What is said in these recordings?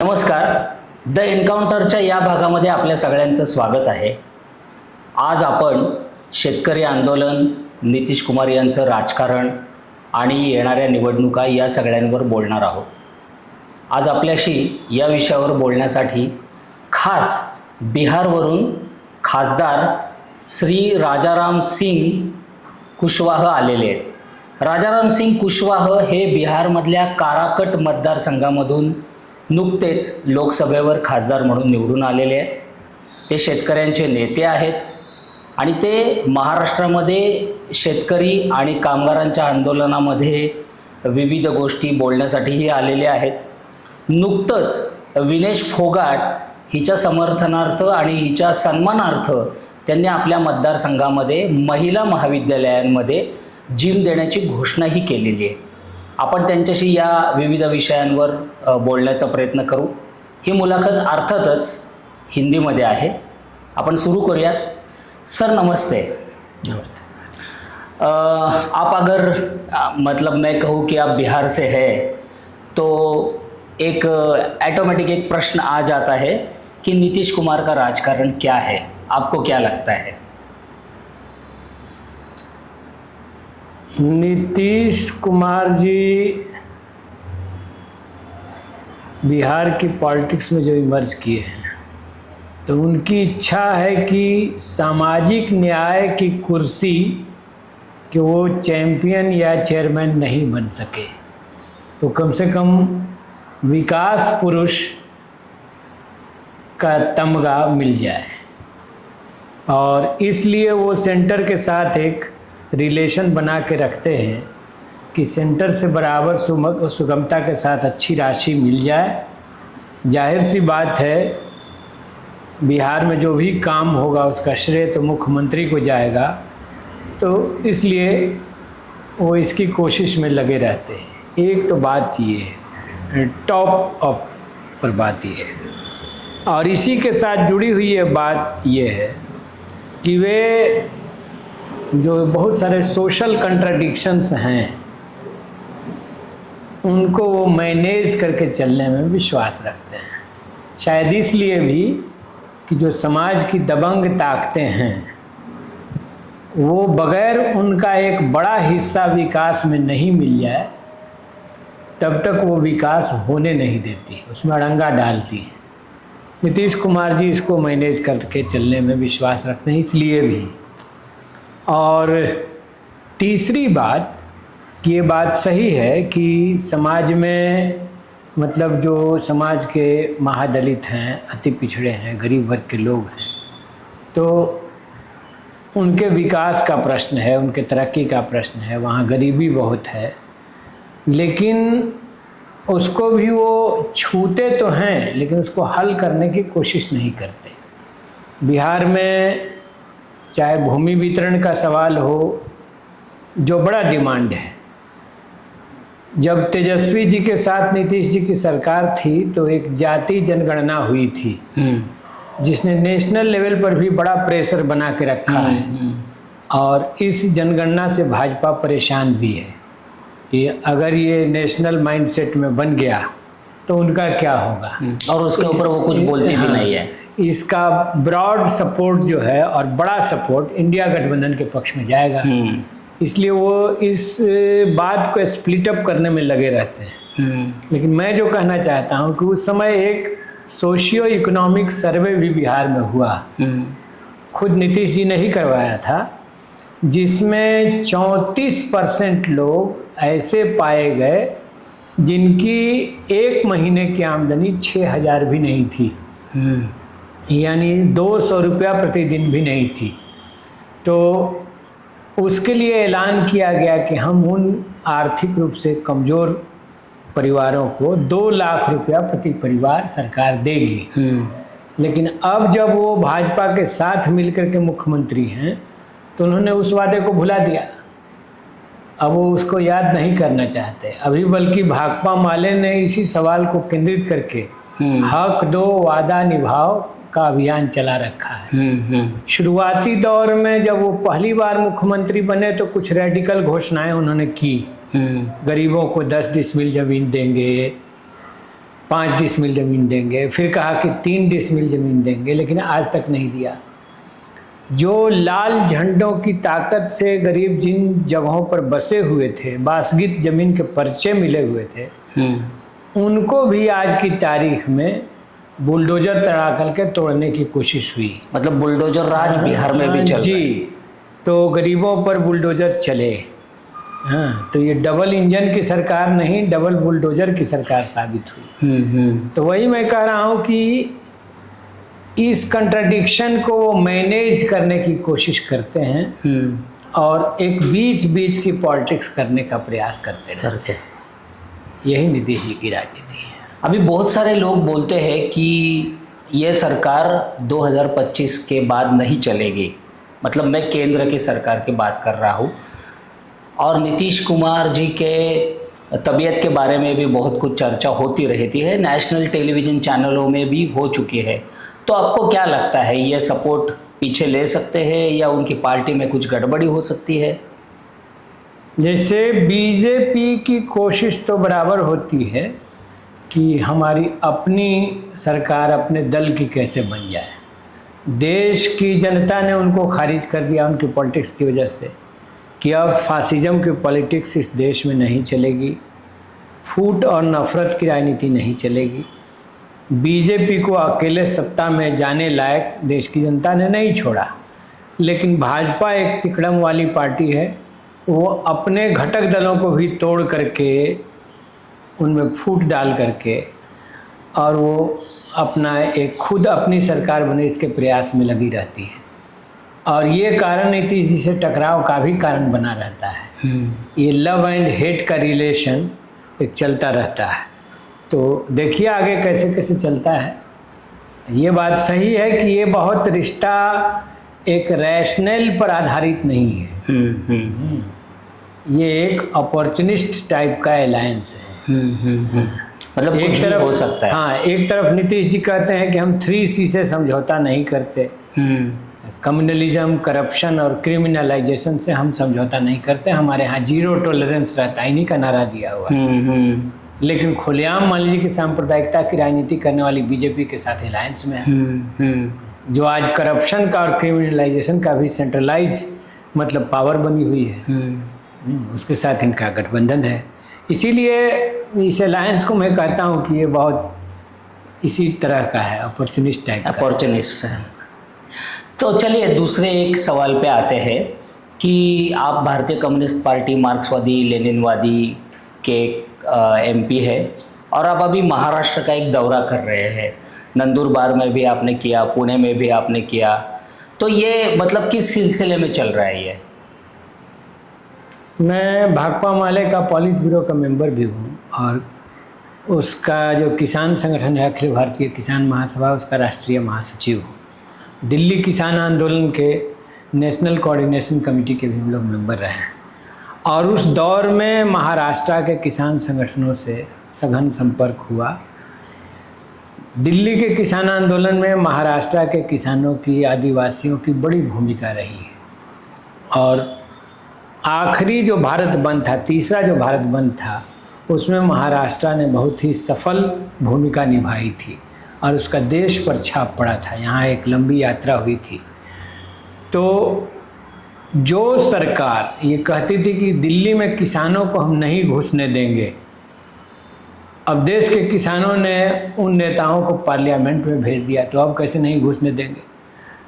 नमस्कार. द एन्काउंटरच्या या भागामध्ये आपल्या सगळ्यांचं स्वागत आहे. आज आपण शेतकरी आंदोलन, नितीश कुमार यांचं राजकारण आणि येणाऱ्या निवडणुका या सगळ्यांवर बोलणार आहोत. आज आपल्याशी या विषयावर बोलण्यासाठी खास बिहारवरून खासदार श्री राजाराम सिंग कुशवाह आलेले आहेत. राजाराम सिंग कुशवाह हे बिहारमधल्या काराकट मतदारसंघामधून नुकतेच लोकसभेवर खासदार म्हणून निवडून आलेले आहेत. ते शेतकऱ्यांचे नेते आहेत आणि ते महाराष्ट्रामध्ये शेतकरी आणि कामगारांच्या आंदोलनामध्ये विविध गोष्टी बोलण्यासाठीही आलेले आहेत. नुकतंच विनेश फोगाट हिच्या समर्थनार्थ आणि हिच्या सन्मानार्थ त्यांनी आपल्या मतदारसंघामध्ये महिला महाविद्यालयांमध्ये जिम देण्याची घोषणाही केलेली आहे. आपण त्यांच्याशी या विविध विषयांवर बोलण्याचा प्रयत्न करू. ही मुलाखत अर्थातच हिंदीमध्ये आहे. आपण सुरू करूयात. सर नमस्ते. नमस्ते. आप अगर मतलब मैं कहूँ कि आप बिहार से है तो एक ऑटोमेटिक एक प्रश्न आ जाता है कि नीतीश कुमार का राजकारण क्या है, आपको क्या लगता है? नीतीश कुमार जी बिहार की पॉलिटिक्स में जो इमर्ज किए हैं तो उनकी इच्छा है कि सामाजिक न्याय की कुर्सी कि वो चैंपियन या चेयरमैन नहीं बन सके तो कम से कम विकास पुरुष का तमगा मिल जाए, और इसलिए वो सेंटर के साथ एक रिलेशन बना के रखते हैं कि सेंटर से बराबर सुगमता के साथ अच्छी राशि मिल जाए. जाहिर सी बात है बिहार में जो भी काम होगा उसका श्रेय तो मुख्यमंत्री को जाएगा, तो इसलिए वो इसकी कोशिश में लगे रहते हैं. एक तो बात ये है, टॉप अप पर बात ये है. और इसी के साथ जुड़ी हुई ये बात ये है कि वे जो बहुत सारे सोशल कंट्राडिक्शंस हैं उनको वो मैनेज करके चलने में विश्वास रखते हैं. शायद इसलिए भी कि जो समाज की दबंग ताकतें हैं वो बगैर उनका एक बड़ा हिस्सा विकास में नहीं मिल जाए तब तक वो विकास होने नहीं देती, उसमें अड़ंगा डालती हैं. नीतीश कुमार जी इसको मैनेज करके चलने में विश्वास रखते हैं इसलिए भी. और तीसरी बात, ये बात सही है कि समाज में मतलब जो समाज के महादलित हैं, अति पिछड़े हैं, गरीब वर्ग के लोग हैं, तो उनके विकास का प्रश्न है, उनके तरक्की का प्रश्न है. वहाँ गरीबी बहुत है, लेकिन उसको भी वो छूते तो हैं लेकिन उसको हल करने की कोशिश नहीं करते. बिहार में चाहे भूमि वितरण का सवाल हो जो बड़ा डिमांड है. जब तेजस्वी जी के साथ नीतीश जी की सरकार थी तो एक जाति जनगणना हुई थी जिसने नेशनल लेवल पर भी बड़ा प्रेशर बना के रखा है. और इस जनगणना से भाजपा परेशान भी है कि अगर ये नेशनल माइंडसेट में बन गया तो उनका क्या होगा, और उसके ऊपर वो कुछ बोलती भी नहीं है. इसका ब्रॉड सपोर्ट जो है और बड़ा सपोर्ट इंडिया गठबंधन के पक्ष में जाएगा. इसलिए वो इस बात को स्प्लिट अप करने में लगे रहते हैं. लेकिन मैं जो कहना चाहता हूँ कि उस समय एक सोशियो इकोनॉमिक सर्वे भी बिहार में हुआ, खुद नीतीश जी ने ही करवाया था, जिसमें 34% लोग ऐसे पाए गए जिनकी एक महीने की आमदनी 6,000 भी नहीं थी, यानी 200 रुपया प्रतिदिन भी नहीं थी. तो उसके लिए ऐलान किया गया कि हम उन आर्थिक रूप से कमज़ोर परिवारों को 2 लाख रुपया प्रति परिवार सरकार देगी. लेकिन अब जब वो भाजपा के साथ मिलकर के मुख्यमंत्री हैं तो उन्होंने उस वादे को भुला दिया. अब वो उसको याद नहीं करना चाहते अभी, बल्कि भाकपा माले ने इसी सवाल को केंद्रित करके हक दो वादा निभाओ का अभियान चला रखा है. शुरुआती दौर में जब वो पहली बार मुख्यमंत्री बने तो कुछ रेडिकल घोषणाएं उन्होंने की. गरीबों को 10 डिसमिल जमीन देंगे, 5 डिसमिल ज़मीन देंगे, फिर कहा कि 3 डिसमिल ज़मीन देंगे, लेकिन आज तक नहीं दिया। जो लाल झंडों की ताकत से गरीब जिन जगहों पर बसे हुए थे, बासगीत ज़मीन के पर्चे मिले हुए थे, उनको भी आज की तारीख में बुलडोजर तड़ा करके तोड़ने की कोशिश हुई। मतलब बुलडोजर राज बिहार में भी चल रहा है। जी, तो गरीबों पर बुलडोजर चले। हाँ, तो ये डबल इंजन की सरकार नहीं, डबल बुलडोजर की सरकार साबित हुई। तो वही मैं कह रहा हूँ कि इस कंट्राडिक्शन को वो मैनेज करने की कोशिश करते हैं और एक बीच बीच की पॉलिटिक्स करने का प्रयास करते रहते हैं। यही नीतीश जी की राजनीति है। अभी बहुत सारे लोग बोलते हैं कि ये सरकार 2025 के बाद नहीं चलेगी, मतलब मैं केंद्र की सरकार की बात कर रहा हूँ। और नीतीश कुमार जी के तबीयत के बारे में भी बहुत कुछ चर्चा होती रहती है, नेशनल टेलीविज़न चैनलों में भी हो चुकी है। तो आपको क्या लगता है, ये सपोर्ट पीछे ले सकते हैं या उनकी पार्टी में कुछ गड़बड़ी हो सकती है? जैसे बीजेपी की कोशिश तो बराबर होती है कि हमारी अपनी सरकार अपने दल की कैसे बन जाए। देश की जनता ने उनको खारिज कर दिया उनकी पॉलिटिक्स की वजह से कि अब फासिज्म की पॉलिटिक्स इस देश में नहीं चलेगी, फूट और नफरत की राजनीति नहीं चलेगी। बीजेपी को अकेले सत्ता में जाने लायक देश की जनता ने नहीं छोड़ा, लेकिन भाजपा एक तिकड़म वाली पार्टी है, वो अपने घटक दलों को भी तोड़ करके उनमें फूट डाल करके और वो अपना एक खुद अपनी सरकार बने इसके प्रयास में लगी रहती है। और ये कारण नीतीश जी से टकराव का भी कारण बना रहता है। ये लव एंड हेट का रिलेशन एक चलता रहता है। तो देखिए आगे कैसे कैसे चलता है। ये बात सही है कि ये बहुत रिश्ता एक रैशनल पर आधारित नहीं है। ये एक अपॉर्चुनिस्ट टाइप का अलायंस है। मतलब एक कुछ भी तरफ हो सकता है। हाँ, एक तरफ नीतीश जी कहते हैं कि हम 3C से समझौता नहीं करते, कम्युनलिज्म, करप्शन और क्रिमिनलाइजेशन से हम समझौता नहीं करते, हमारे यहाँ जीरो टॉलरेंस रहता है, इन्हीं का नारा दिया हुआ है। लेकिन खुलेआम मान लीजिए कि सांप्रदायिकता की राजनीति करने वाली बीजेपी के साथ अलायंस में है, जो आज करप्शन का और क्रिमिनलाइजेशन का भी सेंट्रलाइज मतलब पावर बनी हुई है, उसके साथ इनका गठबंधन है। इसीलिए इस अलायंस को मैं कहता हूँ कि ये बहुत इसी तरह का है, अपॉर्चुनिस्ट टाइप का। अपॉर्चुनिस्ट है। तो चलिए दूसरे एक सवाल पे आते हैं कि आप भारतीय कम्युनिस्ट पार्टी मार्क्सवादी लेनिनवादी के एमपी है और आप अभी महाराष्ट्र का एक दौरा कर रहे हैं। नंदुरबार में भी आपने किया, पुणे में भी आपने किया, तो ये मतलब किस सिलसिले में चल रहा है ये? मैं भाकपा माले का पॉलिट ब्यूरो का मेंबर भी हूँ और उसका जो किसान संगठन है अखिल भारतीय किसान महासभा, उसका राष्ट्रीय महासचिव हूँ। दिल्ली किसान आंदोलन के नेशनल कोऑर्डिनेशन कमेटी के भी हम लोग मेंबर रहे हैं और उस दौर में महाराष्ट्र के किसान संगठनों से सघन संपर्क हुआ। दिल्ली के किसान आंदोलन में महाराष्ट्र के किसानों की, आदिवासियों की बड़ी भूमिका रही है और आखिरी जो भारत बंद था, तीसरा जो भारत बंद था, उसमें महाराष्ट्र ने बहुत ही सफल भूमिका निभाई थी और उसका देश पर छाप पड़ा था। यहाँ एक लंबी यात्रा हुई थी। तो जो सरकार ये कहती थी कि दिल्ली में किसानों को हम नहीं घुसने देंगे, अब देश के किसानों ने उन नेताओं को पार्लियामेंट में भेज दिया, तो अब कैसे नहीं घुसने देंगे?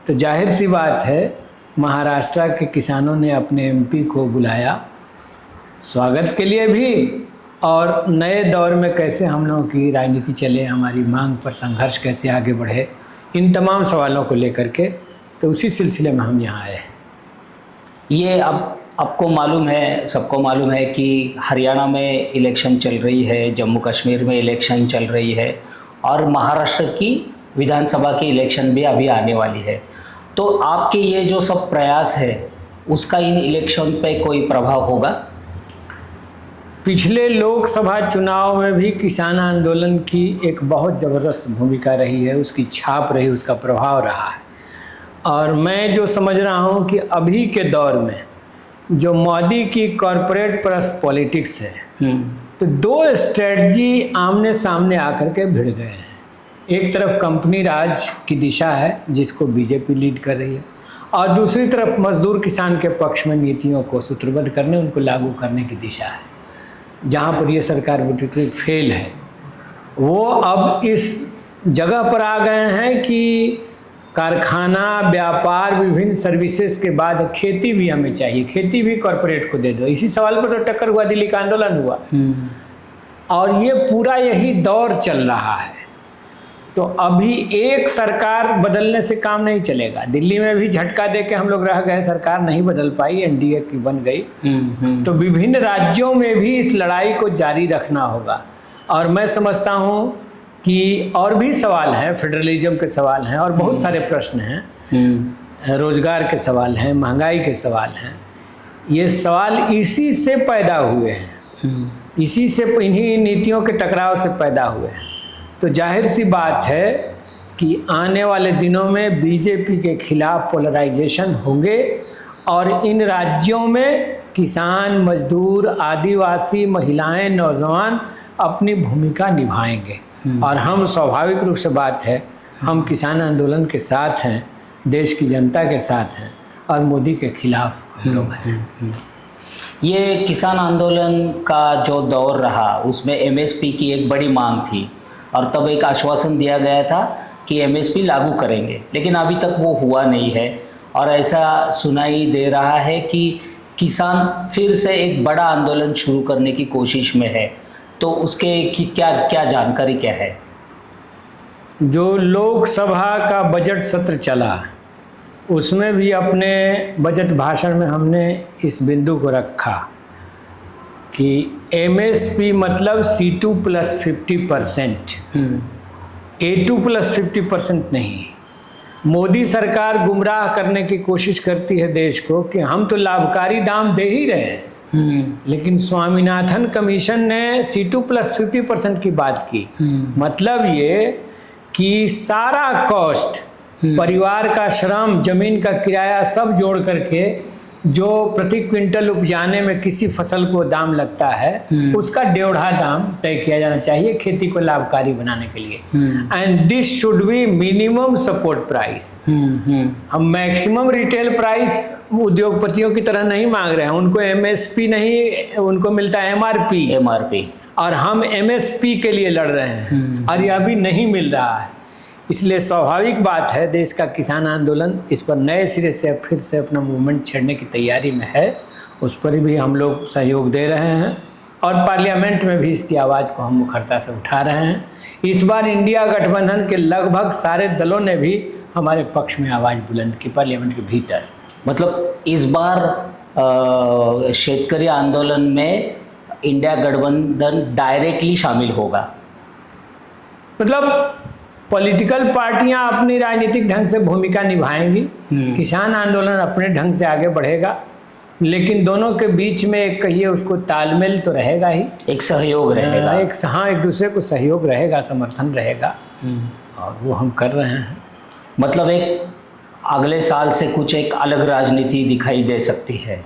तो जाहिर सी बात है, महाराष्ट्र के किसानों ने अपने एमपी को बुलाया स्वागत के लिए भी, और नए दौर में कैसे हम लोगों की राजनीति चले, हमारी मांग पर संघर्ष कैसे आगे बढ़े, इन तमाम सवालों को लेकर के, तो उसी सिलसिले में हम यहाँ आए। ये अब आपको मालूम है, सबको मालूम है कि हरियाणा में इलेक्शन चल रही है, जम्मू कश्मीर में इलेक्शन चल रही है और महाराष्ट्र की विधानसभा की इलेक्शन भी अभी आने वाली है। तो आपके ये जो सब प्रयास है उसका इन इलेक्शन पे कोई प्रभाव होगा? पिछले लोकसभा चुनाव में भी किसान आंदोलन की एक बहुत ज़बरदस्त भूमिका रही है, उसकी छाप रही, उसका प्रभाव रहा है। और मैं जो समझ रहा हूँ कि अभी के दौर में जो मोदी की कॉरपोरेट प्लस पॉलिटिक्स है, तो दो स्ट्रेटजी आमने सामने आकर के भिड़ गए हैं। एक तरफ कंपनी राज की दिशा है जिसको बीजेपी लीड कर रही है, और दूसरी तरफ मजदूर किसान के पक्ष में नीतियों को सूत्रबद्ध करने, उनको लागू करने की दिशा है। जहाँ पर ये सरकार बिल्कुल फेल है, वो अब इस जगह पर आ गए हैं कि कारखाना, व्यापार, विभिन्न सर्विसेज के बाद खेती भी हमें चाहिए, खेती भी कॉरपोरेट को दे दो। इसी सवाल पर तो टक्कर हुआ, दिल्ली का आंदोलन हुआ, और ये पूरा यही दौर चल रहा है। तो अभी एक सरकार बदलने से काम नहीं चलेगा। दिल्ली में भी झटका दे के हम लोग रह गए, सरकार नहीं बदल पाई, एनडीए की बन गई। तो विभिन्न राज्यों में भी इस लड़ाई को जारी रखना होगा। और मैं समझता हूँ कि और भी सवाल हैं, फेडरलिज्म के सवाल हैं, और बहुत सारे प्रश्न हैं, रोजगार के सवाल हैं, महंगाई के सवाल हैं। ये सवाल इसी से पैदा हुए हैं, इसी से, इन्हीं नीतियों के टकराव से पैदा हुए हैं। तो जाहिर सी बात है कि आने वाले दिनों में बीजेपी के खिलाफ पोलराइजेशन होंगे, और इन राज्यों में किसान, मजदूर, आदिवासी, महिलाएं, नौजवान अपनी भूमिका निभाएंगे। और हम, स्वाभाविक रूप से बात है, हम किसान आंदोलन के साथ हैं, देश की जनता के साथ हैं, और मोदी के खिलाफ हम लोग हैं। ये किसान आंदोलन का जो दौर रहा उसमें एमएसपी की एक बड़ी मांग थी, और तब एक आश्वासन दिया गया था कि एमएसपी लागू करेंगे, लेकिन अभी तक वो हुआ नहीं है। और ऐसा सुनाई दे रहा है कि किसान फिर से एक बड़ा आंदोलन शुरू करने की कोशिश में है। तो उसके की क्या जानकारी क्या है? जो लोकसभा का बजट सत्र चला, उसमें भी अपने बजट भाषण में हमने इस बिंदु को रखा कि एमएसपी मतलब C2 + 50%, A2 + 50% नहीं। मोदी सरकार गुमराह करने की कोशिश करती है देश को कि हम तो लाभकारी दाम दे ही रहे हैं, लेकिन स्वामीनाथन कमीशन ने C2 + 50% की बात की। मतलब ये कि सारा कॉस्ट, परिवार का श्रम, जमीन का किराया, सब जोड़ करके जो प्रति क्विंटल उपजाने में किसी फसल को दाम लगता है, उसका 1.5 दाम तय किया जाना चाहिए खेती को लाभकारी बनाने के लिए। And this should be minimum support price. हम मैक्सिमम रिटेल प्राइस उद्योगपतियों की तरह नहीं मांग रहे हैं, उनको एमएसपी नहीं, उनको मिलता है एमआरपी, और हम एमएसपी के लिए लड़ रहे हैं, और यह भी नहीं मिल रहा है। इसलिए स्वाभाविक बात है, देश का किसान आंदोलन इस पर नए सिरे से फिर से अपना मूवमेंट छेड़ने की तैयारी में है। उस पर भी हम लोग सहयोग दे रहे हैं, और पार्लियामेंट में भी इसकी आवाज़ को हम मुखरता से उठा रहे हैं। इस बार इंडिया गठबंधन के लगभग सारे दलों ने भी हमारे पक्ष में आवाज़ बुलंद की पार्लियामेंट के भीतर। मतलब इस बार शेतकरी आंदोलन में इंडिया गठबंधन डायरेक्टली शामिल होगा? मतलब पॉलिटिकल पार्टियां अपनी राजनीतिक ढंग से भूमिका निभाएंगी, किसान आंदोलन अपने ढंग से आगे बढ़ेगा, लेकिन दोनों के बीच में एक कहिए उसको तालमेल तो रहेगा ही, एक सहयोग रहेगा, एक दूसरे को सहयोग रहेगा, समर्थन रहेगा, और वो हम कर रहे हैं। मतलब एक अगले साल से कुछ एक अलग राजनीति दिखाई दे सकती है।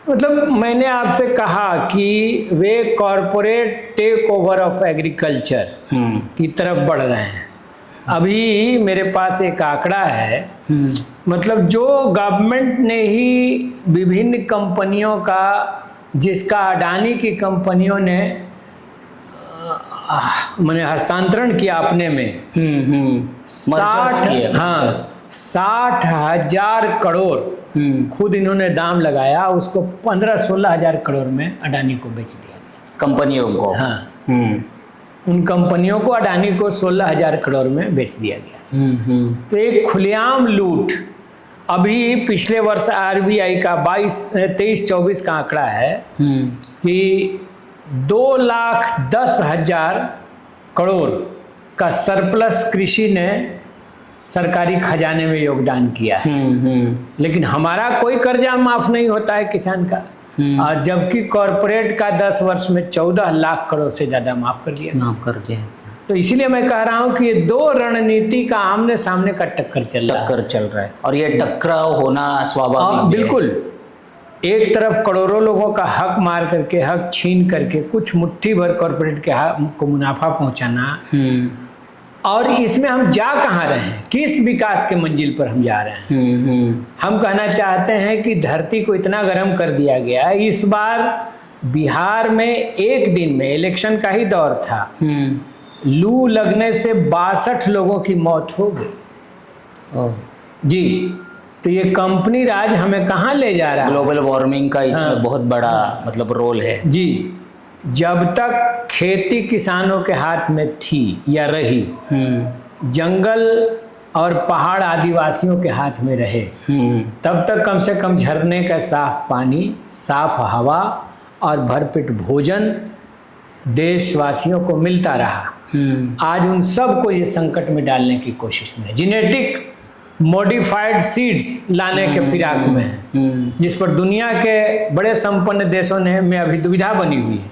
मतलब मैंने आपसे कहा कि वे corporate take over of agriculture की तरफ बढ़ रहे हैं। अभी मेरे पास एक आंकड़ा है, मतलब जो गवर्नमेंट ने ही विभिन्न कंपनियों का, जिसका अडानी की कंपनियों ने मैंने हस्तांतरण किया अपने में 60,000 करोड़ खुद इन्होंने दाम लगाया, उसको 15-16 हज़ार करोड़ में अडानी को बेच दिया गया, कंपनियों को। हाँ, उन कंपनियों को, अडानी को 16,000 करोड़ में बेच दिया गया। तो एक खुलेआम लूट। अभी पिछले वर्ष आरबीआई का 23-24 का आंकड़ा है कि 2,10,000 करोड़ का सरप्लस कृषि ने सरकारी खजाने में योगदान किया है। लेकिन हमारा कोई कर्जा माफ नहीं होता है किसान का, और जबकि कॉरपोरेट का 10 वर्ष में 14 लाख करोड़ से ज्यादा माफ कर दिया। तो इसीलिए मैं कह रहा हूं कि ये दो रणनीति का आमने सामने का टक्कर चल रहा है, और ये टकराव होना स्वाभाविक बिल्कुल। एक तरफ करोड़ों लोगों का हक मार करके, हक छीन करके कुछ मुट्ठी भर कॉरपोरेट के को मुनाफा पहुंचाना, और इसमें हम जा कहाँ रहे हैं, किस विकास के मंजिल पर हम जा रहे हैं। हम कहना चाहते हैं कि धरती को इतना गर्म कर दिया गया। इस बार बिहार में एक दिन में, इलेक्शन का ही दौर था, लू लगने से 62 लोगों की मौत हो गई जी। तो ये कंपनी राज हमें कहाँ ले जा रहा है? ग्लोबल वार्मिंग का इसमें बहुत बड़ा मतलब रोल है जी। जब तक खेती किसानों के हाथ में थी या रही, जंगल और पहाड़ आदिवासियों के हाथ में रहे, तब तक कम से कम झरने का साफ पानी, साफ हवा और भरपेट भोजन देशवासियों को मिलता रहा। आज उन सब को ये संकट में डालने की कोशिश में है। जेनेटिक मॉडिफाइड सीड्स लाने के फिराक में है, जिस पर दुनिया के बड़े संपन्न देशों में अभी दुविधा बनी हुई है।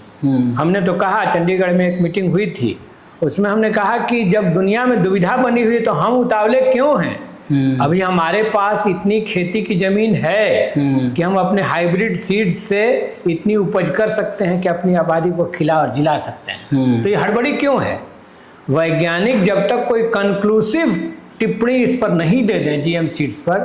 हमने तो कहा, चंडीगढ़ में एक मीटिंग हुई थी, उसमें हमने कहा कि जब दुनिया में दुविधा बनी हुई है तो हम उतावले क्यों हैं? अभी हमारे पास इतनी खेती की जमीन है कि हम अपने हाइब्रिड सीड्स से इतनी उपज कर सकते हैं कि अपनी आबादी को खिला और जिला सकते हैं। तो ये हड़बड़ी क्यों है? वैज्ञानिक जब तक कोई कंक्लूसिव टिप्पणी इस पर नहीं दे दें, जीएम सीड्स पर,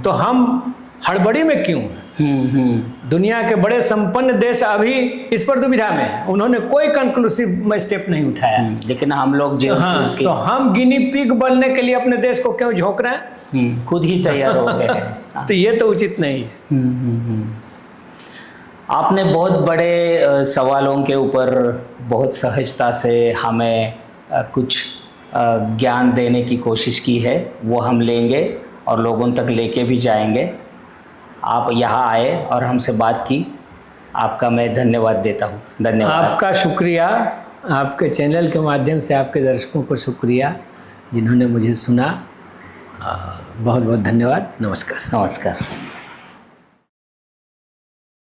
तो हम हड़बड़ी में क्यों हैं? दुनिया के बड़े संपन्न देश अभी इस पर दुविधा में है, उन्होंने कोई कंक्लूसिव स्टेप नहीं उठाया। लेकिन हम लोग तो हम गिनी पिग बनने के लिए अपने देश को क्यों झोंक रहे हैं? खुद ही तैयार हो गए हैं। तो ये तो उचित नहीं है। आपने बहुत बड़े सवालों के ऊपर बहुत सहजता से हमें कुछ ज्ञान देने की कोशिश की है, वो हम लेंगे और लोगों तक लेके भी जाएंगे। आप यहाँ आए और हमसे बात की, आपका मैं धन्यवाद देता हूँ। धन्यवाद। आपका शुक्रिया, आपके चैनल के माध्यम से आपके दर्शकों को शुक्रिया जिन्होंने मुझे सुना। बहुत बहुत धन्यवाद। नमस्कार। नमस्कार।